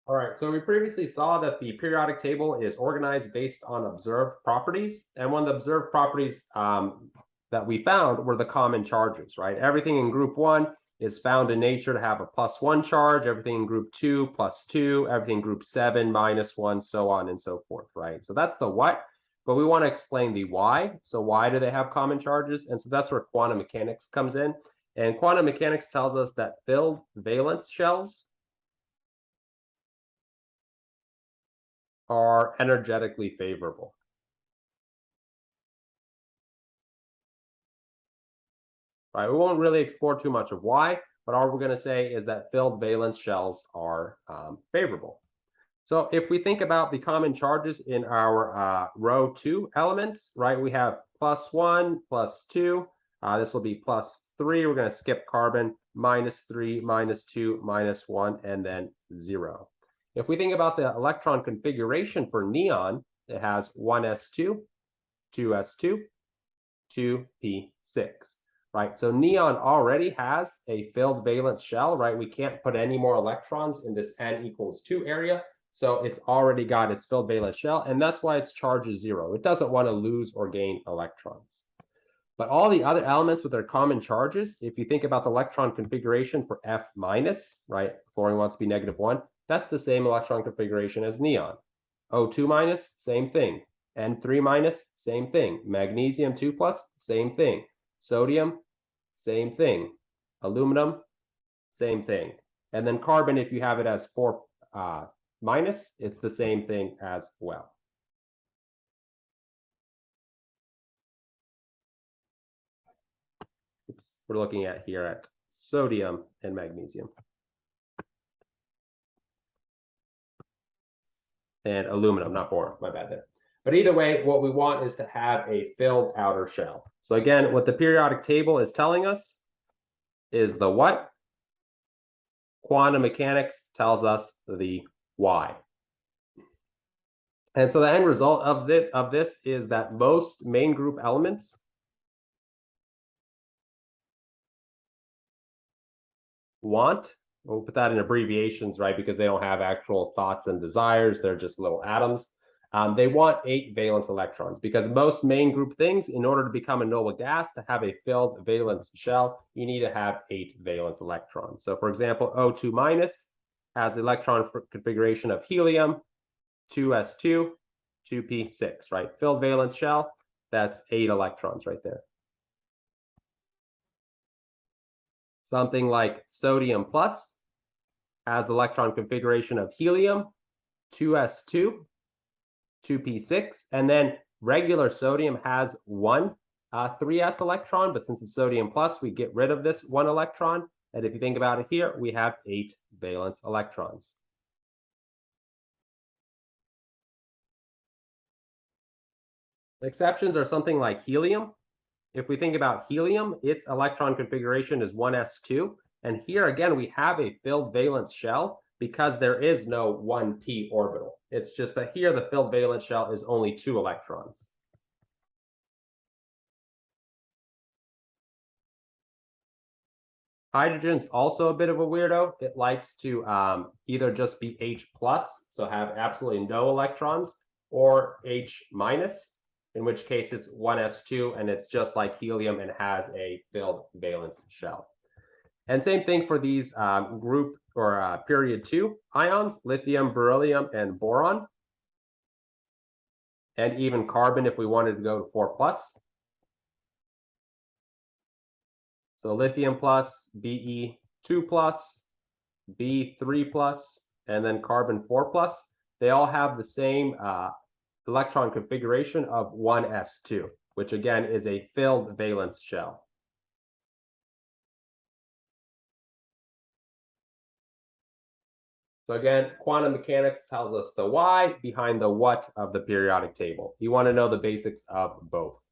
All right, so we previously saw that the periodic table is organized based on observed properties. And one of the observed properties that we found were the common charges, right? Everything in group 1 is found in nature to have a +1 charge, everything in group 2, +2, everything in group 7, -1, so on and so forth, right? So that's the what, but we want to explain the why. So why do they have common charges? And so that's where quantum mechanics comes in. And quantum mechanics tells us that filled valence shells are energetically favorable. Right? We won't really explore too much of why, but all we're going to say is that filled valence shells are favorable. So if we think about the common charges in our row 2 elements, right, we have +1, +2. This will be +3. We're going to skip carbon, -3, -2, -1, and then 0. If we think about the electron configuration for neon, it has 1s2, 2s2, 2p6. Right, so neon already has a filled valence shell, right? We can't put any more electrons in this n=2 area. So it's already got its filled valence shell, and that's why its charge is 0. It doesn't want to lose or gain electrons. But all the other elements with their common charges, if you think about the electron configuration for F-, right? Fluorine wants to be -1. That's the same electron configuration as neon. O2-, same thing. N3-, same thing. Magnesium 2+, same thing. Sodium, same thing. Aluminum, same thing. And then carbon, if you have it as 4-, it's the same thing as well. Oops, we're looking at here at sodium and magnesium. And aluminum, not boron, my bad there. But either way, what we want is to have a filled outer shell. So again, what the periodic table is telling us is the what. Quantum mechanics tells us the why. And so the end result of this is that most main group elements want, we'll put that in abbreviations, right, because they don't have actual thoughts and desires, they're just little atoms. They want 8 valence electrons because most main group things, in order to become a noble gas, to have a filled valence shell, you need to have 8 valence electrons. So for example, O2- has the electron configuration of helium, 2s2, 2p6, right? Filled valence shell, that's 8 electrons right there. Something like sodium plus has electron configuration of helium, 2s2, 2p6, and then regular sodium has one 3s electron, but since it's sodium plus, we get rid of this 1 electron. And if you think about it here, we have 8 valence electrons. Exceptions are something like helium. If we think about helium, its electron configuration is 1s2. And here again, we have a filled valence shell because there is no 1p orbital. It's just that here the filled valence shell is only 2 electrons. Hydrogen's also a bit of a weirdo. It likes to either just be H+, so have absolutely no electrons, or H-, in which case it's 1s2, and it's just like helium and has a filled valence shell. And same thing for these group or period 2 ions, lithium, beryllium, and boron. And even carbon if we wanted to go to 4+. So lithium plus, Be2+, B3+, and then carbon 4+. They all have the same electron configuration of 1s2, which again is a filled valence shell. So again, quantum mechanics tells us the why behind the what of the periodic table. You want to know the basics of both.